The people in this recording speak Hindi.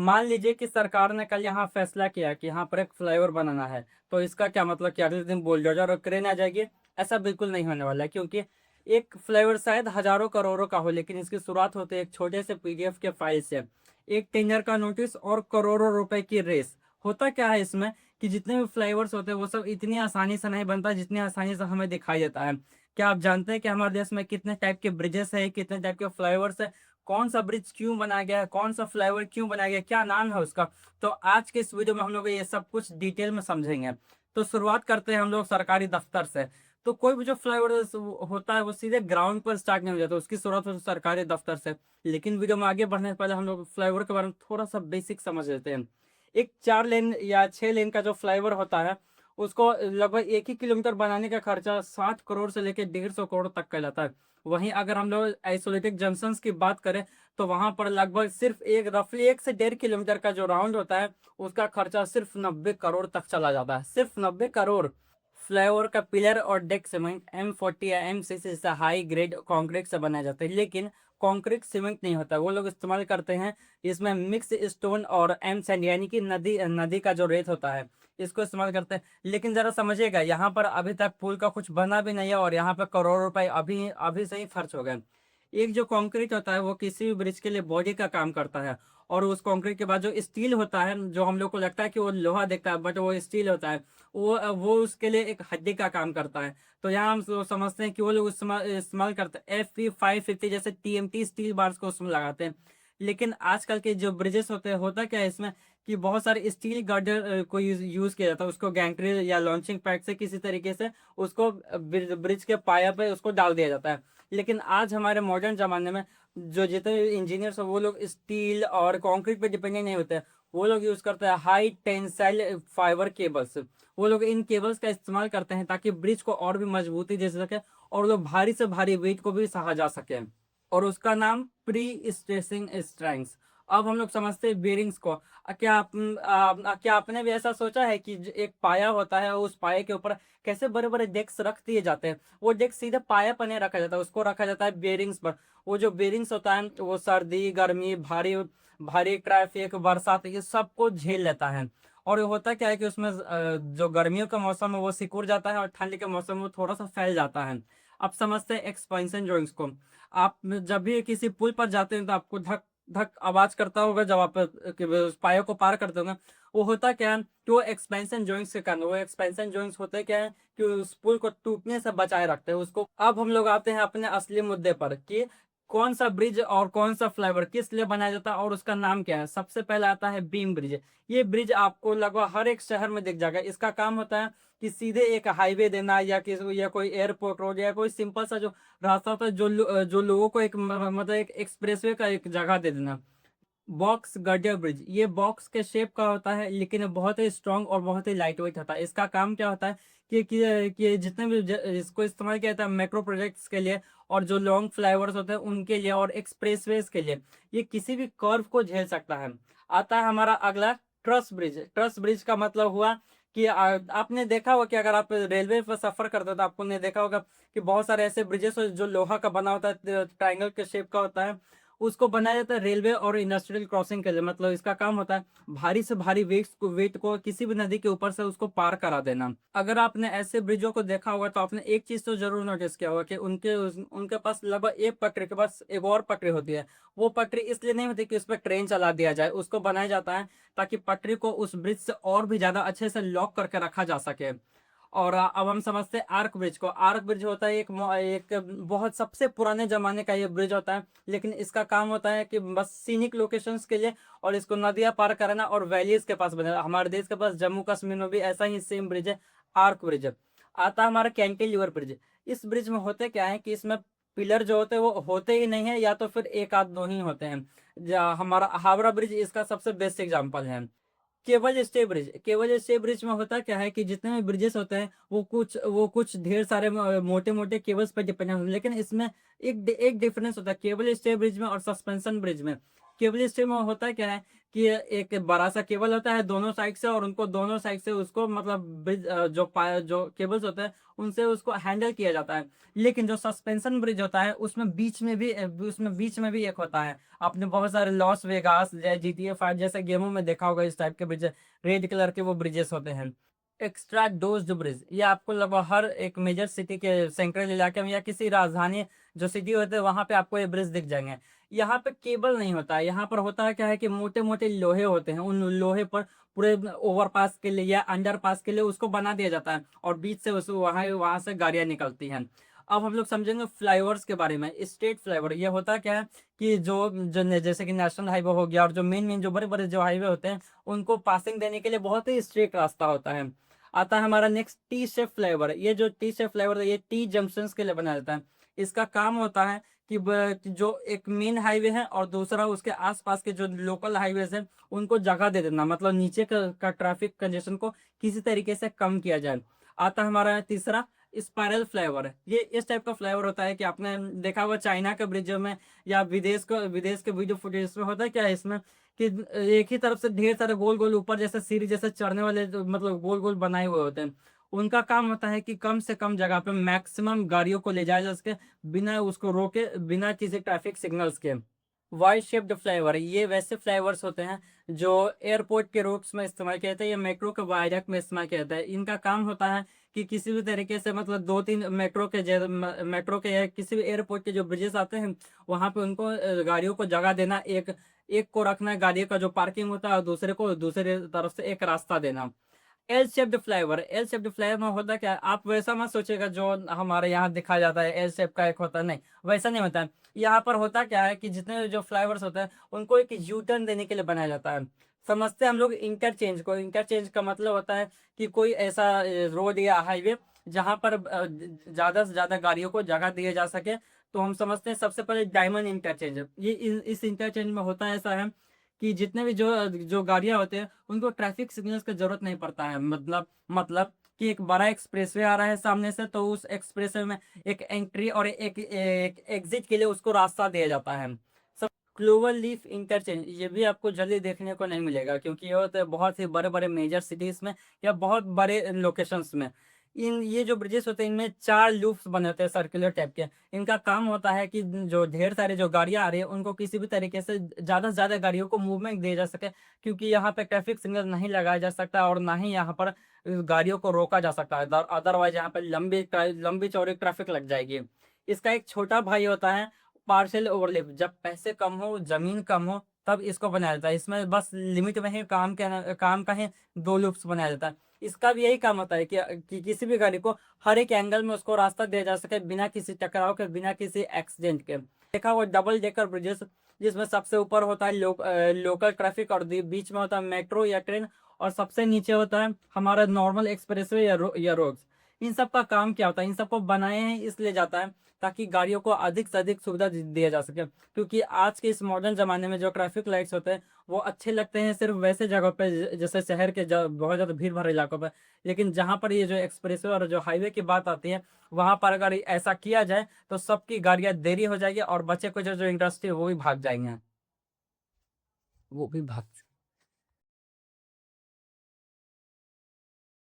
मान लीजिए कि सरकार ने कल यहाँ फैसला किया कि यहाँ पर एक फ्लाईओवर बनाना है, तो इसका क्या मतलब कि अगले दिन बुलडोजर और क्रेन आ जाएगी? ऐसा बिल्कुल नहीं होने वाला है, क्योंकि एक फ्लाईओवर शायद हजारों करोड़ों का हो, लेकिन इसकी शुरुआत होती है एक छोटे से पीडीएफ के फाइल से। एक टेंडर का नोटिस और करोड़ों रुपए की रेस। होता क्या है इसमें कि जितने भी फ्लाईओवर्स होते हैं वो सब इतनी आसानी से नहीं बनता जितनी आसानी से हमें दिखाई देता है। क्या आप जानते हैं कि हमारे देश में कितने टाइप के ब्रिजेस है, कितने टाइप के फ्लाईओवर्स है, कौन सा ब्रिज क्यों बनाया गया है, कौन सा फ्लाईओवर क्यों बनाया गया है, क्या नाम है उसका? तो आज के इस वीडियो में हम लोग ये सब कुछ डिटेल में समझेंगे। तो शुरुआत करते हैं हम लोग सरकारी दफ्तर से। तो कोई भी जो फ्लाईओवर होता है वो सीधे ग्राउंड पर स्टार्ट नहीं हो जाता, उसकी शुरुआत होती है सरकारी दफ्तर से। लेकिन वीडियो में आगे बढ़ने से पहले हम लोग फ्लाईओवर के बारे में थोड़ा सा बेसिक समझ लेते हैं। एक 4 लेन या 6 लेन का जो फ्लाईओवर होता है, उसको लगभग 1 ही किलोमीटर बनाने का खर्चा 60 करोड़ से लेकर 150 करोड़ तक का जाता है। वहीं अगर हम लोग आइसोलेटेड जंक्शंस की बात करें, तो वहां पर लगभग सिर्फ एक रफली 1 से 1.5 किलोमीटर का जो राउंड होता है, उसका खर्चा सिर्फ 90 करोड़ तक चला जाता है, सिर्फ 90 करोड़। फ्लाईओवर का पिलर और डेक सीमेंट M40 या MCC से हाई ग्रेड कंक्रीट से बनाया जाता है, लेकिन कंक्रीट सीमेंट नहीं होता, वो लोग इस्तेमाल करते हैं इसमें मिक्स स्टोन और एम सैंड, यानी कि नदी नदी का जो रेत होता है, इसको इस्तेमाल करते हैं। लेकिन जरा समझिएगा, यहाँ पर अभी तक पुल का कुछ बना भी नहीं है और यहाँ पर करोड़ों रुपए अभी अभी से ही खर्च हो गए। एक जो कंक्रीट होता है वो किसी भी ब्रिज के लिए बॉडी का काम करता है, और उस कंक्रीट के बाद जो स्टील होता है, जो हम लोग को लगता है कि वो लोहा दिखता है बट वो स्टील होता है, वो उसके लिए एक हड्डी का काम करता है। तो यहाँ हम समझते हैं कि वो लोग इस्तेमाल इस्तेमाल करते हैं FP550 जैसे TMT स्टील बार्स को उसमें लगाते हैं। लेकिन आजकल के जो ब्रिजेस होते हैं, होता क्या है इसमें कि बहुत सारे स्टील गर्डर को यूज किया जाता है, उसको गैंगट्री या लॉन्चिंग पैड से किसी तरीके से उसको ब्रिज के पाया पे उसको डाल दिया जाता है। लेकिन आज हमारे मॉडर्न जमाने में जो जितने इंजीनियर्स हैं वो लोग स्टील और कंक्रीट पे डिपेंडेंट नहीं होते हैं, वो लोग यूज करते हैं हाई टेंसाइल फाइबर केबल्स। वो लोग इन केबल्स का इस्तेमाल करते हैं ताकि ब्रिज को और भी मजबूती दे सके, और लोग भारी से भारी वेट को भी सहा जा सके। और उसका नाम प्री स्ट्रेसिंग स्ट्रैंग्स। अब हम लोग समझते हैं बेरिंग्स को। क्या आपने भी ऐसा सोचा है कि एक पाया होता है, उस पाए के ऊपर कैसे बड़े बड़े डेस्क रख दिए जाते हैं? वो डेस्क सीधे पाया पर नहीं रखा जाता, उसको रखा जाता है बेरिंग्स पर। वो जो बेरिंग्स होता है वो सर्दी गर्मी भारी भारी ट्रैफिक बरसात ये सबको झेल लेता है। और ये होता क्या है कि उसमें जो गर्मियों का मौसम है वो सिकुड़ जाता है, और ठंड के मौसम में वो थोड़ा सा फैल जाता है। अब समझते हैं एक्सपेंशन ड्राइंग्स को। आप जब भी किसी पुल पर जाते हैं तो आपको धक धक आवाज करता होगा जब आप उस पाया को पार करते होंगे। वो होता क्या है कि वो एक्सपेंशन जॉइंट्स के कारण, वो एक्सपेंशन जॉइंट्स होते क्या है कि उस पुल को टूटने से बचाए रखते हैं उसको। अब हम लोग आते हैं अपने असली मुद्दे पर कि कौन सा ब्रिज और कौन सा फ्लाईओवर किस लिए बनाया जाता है और उसका नाम क्या है। सबसे पहले आता है बीम ब्रिज। ये ब्रिज आपको लगभग हर एक शहर में दिख जाएगा। इसका काम होता है कि सीधे एक हाईवे देना, या कोई एयरपोर्ट रोड या कोई सिंपल सा जो रास्ता होता है, जो लोगों को एक मतलब एक एक्सप्रेसवे का एक जगह दे देना। बॉक्स गर्डर ब्रिज, ये बॉक्स के शेप का होता है, लेकिन ये बहुत ही स्ट्रांग और बहुत ही लाइट वेट होता है। इसका काम क्या होता है कि जितने भी इसको इस्तेमाल किया जाता है मेट्रो प्रोजेक्ट्स के लिए, और जो लॉन्ग फ्लाईओवर्स होते हैं उनके लिए, और एक्सप्रेसवेज के लिए, ये किसी भी कर्व को झेल सकता है। आता है हमारा अगला ट्रस ब्रिज। ट्रस ब्रिज का मतलब हुआ कि आपने देखा होगा कि अगर आप रेलवे पर सफर करते हो तो आपको ने देखा होगा कि बहुत सारे ऐसे ब्रिजेस जो लोहा का बना होता है, ट्राइंगल के शेप का होता है, उसको बनाया जाता है रेलवे और इंडस्ट्रियल क्रॉसिंग के लिए। मतलब इसका काम होता है भारी से भारी वेट को किसी भी नदी के ऊपर से उसको पार करा देना। अगर आपने ऐसे ब्रिजों को देखा होगा तो आपने एक चीज तो जरूर नोटिस किया होगा कि उनके पास लगभग एक पटरी के पास एक और पटरी होती है। वो पटरी इसलिए नहीं होती कि उस पर ट्रेन चला दिया जाए, उसको बनाया जाता है ताकि पटरी को उस ब्रिज से और भी ज्यादा अच्छे से लॉक करके रखा जा सके। और अब हम समझते हैं आर्क ब्रिज को। आर्क ब्रिज होता है एक बहुत सबसे पुराने जमाने का ये ब्रिज होता है, लेकिन इसका काम होता है कि बस सीनिक लोकेशंस के लिए, और इसको नदियां पार कराना और वैलीज के पास बनाना। हमारे देश के पास जम्मू कश्मीर में भी ऐसा ही सेम ब्रिज है, आर्क ब्रिज। आता है हमारा कैंटिलीवर ब्रिज। इस ब्रिज में होते क्या है कि इसमें पिलर जो होते हैं वो होते ही नहीं है, या तो फिर एक आध दो ही होते हैं। हमारा हावड़ा ब्रिज इसका सबसे बेस्ट एग्जाम्पल है। Cable stay bridge. Cable stay bridge में होता क्या है कि जितने भी ब्रिजेस होते हैं वो कुछ ढेर सारे मोटे मोटे केबल्स पर डिपेंड होते हैं, लेकिन इसमें एक डिफरेंस होता है केबल स्टे ब्रिज में और सस्पेंशन ब्रिज में। केबल स्टे में होता क्या है कि एक बड़ा सा केबल होता है दोनों साइड से, और उनको दोनों साइड से उसको मतलब ब्रिज जो केबल्स होते हैं उनसे उसको हैंडल किया जाता है। लेकिन जो सस्पेंशन ब्रिज होता है उसमें बीच में भी एक होता है। आपने बहुत सारे लॉस वेगास GTA 5 जैसे गेमों में देखा होगा, इस टाइप के ब्रिज रेड कलर के वो ब्रिजेस होते हैं। एक्स्ट्रा डोज्ड ब्रिज, ये आपको लगभग हर एक मेजर सिटी के सेंट्रल इलाके में या किसी राजधानी जो सिटी होते हैं वहां पे आपको ये ब्रिज दिख जाएंगे। यहाँ पे केबल नहीं होता है, यहाँ पर होता है क्या है कि मोटे मोटे लोहे होते हैं, उन लोहे पर पूरे ओवरपास के लिए या अंडरपास के लिए उसको बना दिया जाता है, और बीच से उस वहां वहां से गाड़ियां निकलती हैं। अब हम लोग समझेंगे फ्लाईओवर्स के बारे में। स्टेट फ्लाईओवर ये होता क्या है कि जैसे कि नेशनल हाईवे हो गया, और जो मेन मेन जो बड़े बड़े जो हाईवे होते हैं उनको पासिंग देने के लिए बहुत ही स्ट्रेट रास्ता होता है। आता है हमारा नेक्स्ट टी शेप फ्लाईओवर। ये जो टी शेप फ्लाईओवर है ये टी जंक्शंस के लिए बनाया जाता है। इसका काम होता है कि जो एक मेन हाईवे है और दूसरा उसके आसपास के जो लोकल हाईवेज हैं उनको जगह दे देना, मतलब नीचे का ट्रैफिक कंजेशन को किसी तरीके से कम किया जाए। आता है हमारा तीसरा स्पाइरल फ्लाईओवर। ये इस टाइप का फ्लाईओवर होता है कि आपने देखा होगा चाइना के ब्रिजों में या विदेश के वीडियो फुटेज में होता है क्या है इसमें कि एक ही तरफ से ढेर सारे गोल गोल ऊपर जैसे सीढ़ी जैसे चढ़ने वाले मतलब गोल गोल बनाए हुए होते हैं। उनका काम होता है कि कम से कम जगह पे मैक्सिमम गाड़ियों को ले जाया जा सके, बिना उसको रोके, बिना किसी ट्रैफिक सिग्नल्स के। वाई शेप्ड फ्लाईओवर, ये वैसे फ्लाईओवर्स होते हैं जो एयरपोर्ट के रूट्स में इस्तेमाल किया जाता है या मेट्रो के वायरक में इस्तेमाल किया जाता है। इनका काम होता है कि किसी भी तरीके से मतलब दो तीन मेट्रो के या किसी भी एयरपोर्ट के जो ब्रिजेस आते हैं वहां पे उनको गाड़ियों को जगह देना, एक एक को रखना है गाड़ी का जो पार्किंग होता है और दूसरे को दूसरे तरफ से एक रास्ता देना। एल शेप्ड फ्लाईओवर में होता क्या है, आप वैसा मत सोचिएगा जो हमारे यहाँ दिखा जाता है एल शेप का एक होता है, नहीं वैसा नहीं होता है। यहाँ पर होता क्या है कि जितने जो फ्लाईओवर्स होते हैं उनको एक यू टर्न देने के लिए बनाया जाता है। समझते हैं हम लोग इंटरचेंज को। इंटरचेंज का मतलब होता है कि कोई ऐसा रोड या हाईवे जहाँ पर ज्यादा से ज्यादा गाड़ियों को जगह दिए जा सके, तो हम समझते हैं सबसे पहले डायमंड इंटरचेंज। ये इस इंटरचेंज में होता है ऐसा है कि जितने भी जो जो गाड़ियां होते हैं उनको ट्रैफिक सिग्नल्स की जरूरत नहीं पड़ता है। मतलब कि एक बड़ा एक्सप्रेसवे आ रहा है सामने से, तो उस एक्सप्रेसवे में एक एंट्री और एक एग्जिट के लिए उसको रास्ता दिया जाता है। सब क्लोवर लीफ इंटरचेंज ये भी आपको जल्दी देखने को नहीं मिलेगा, क्योंकि ये होते हैं बहुत ही बड़े बड़े मेजर सिटीज में या बहुत बड़े लोकेशंस में। इन ये जो ब्रिजेस होते हैं इनमें चार लूप्स बने होते हैं सर्कुलर टाइप के। इनका काम होता है कि जो ढेर सारे जो गाड़ियां आ रही है उनको किसी भी तरीके से ज्यादा से ज्यादा गाड़ियों को मूवमेंट दिया जा सके, क्योंकि यहाँ पे ट्रैफिक सिग्नल नहीं लगाया जा सकता और ना ही यहाँ पर गाड़ियों को रोका जा सकता है। अदरवाइज यहाँ पे लंबी चौड़ी ट्रैफिक लग जाएगी। इसका एक छोटा भाई होता है पार्शियल ओवरलेप। जब पैसे कम हो, जमीन कम हो, तब इसको बनाया जाता है। इसमें बस लिमिट में ही काम का ही दो लूप्स बनाया जाता है। इसका भी यही काम होता है कि किसी भी गाड़ी को हर एक एंगल में उसको रास्ता दिया जा सके, बिना किसी टकराव के, बिना किसी एक्सीडेंट के। देखा वो डबल डेकर ब्रिजेस जिसमें सबसे ऊपर होता है लोकल ट्रैफिक और बीच में होता है मेट्रो या ट्रेन, और सबसे नीचे होता है हमारा नॉर्मल एक्सप्रेसवे या रोड्स। इन सब का काम क्या होता है, इन सबको बनाए हैं इसलिए जाता है ताकि गाड़ियों को अधिक से अधिक सुविधा दिया जा सके। क्योंकि आज के इस मॉडर्न जमाने में जो ट्रैफिक लाइट्स होते हैं वो अच्छे लगते हैं सिर्फ वैसे जगह पे जैसे शहर के बहुत ज़्यादा भीड़ भाड़ इलाकों पे। लेकिन जहाँ पर ये जो एक्सप्रेसवे और जो हाईवे की बात आती है वहाँ पर अगर ऐसा किया जाए तो सबकी गाड़ियाँ देरी हो जाएगी और बच्चे को जो जो इंडस्ट्री वो भी भाग जाएंगे, वो भी भाग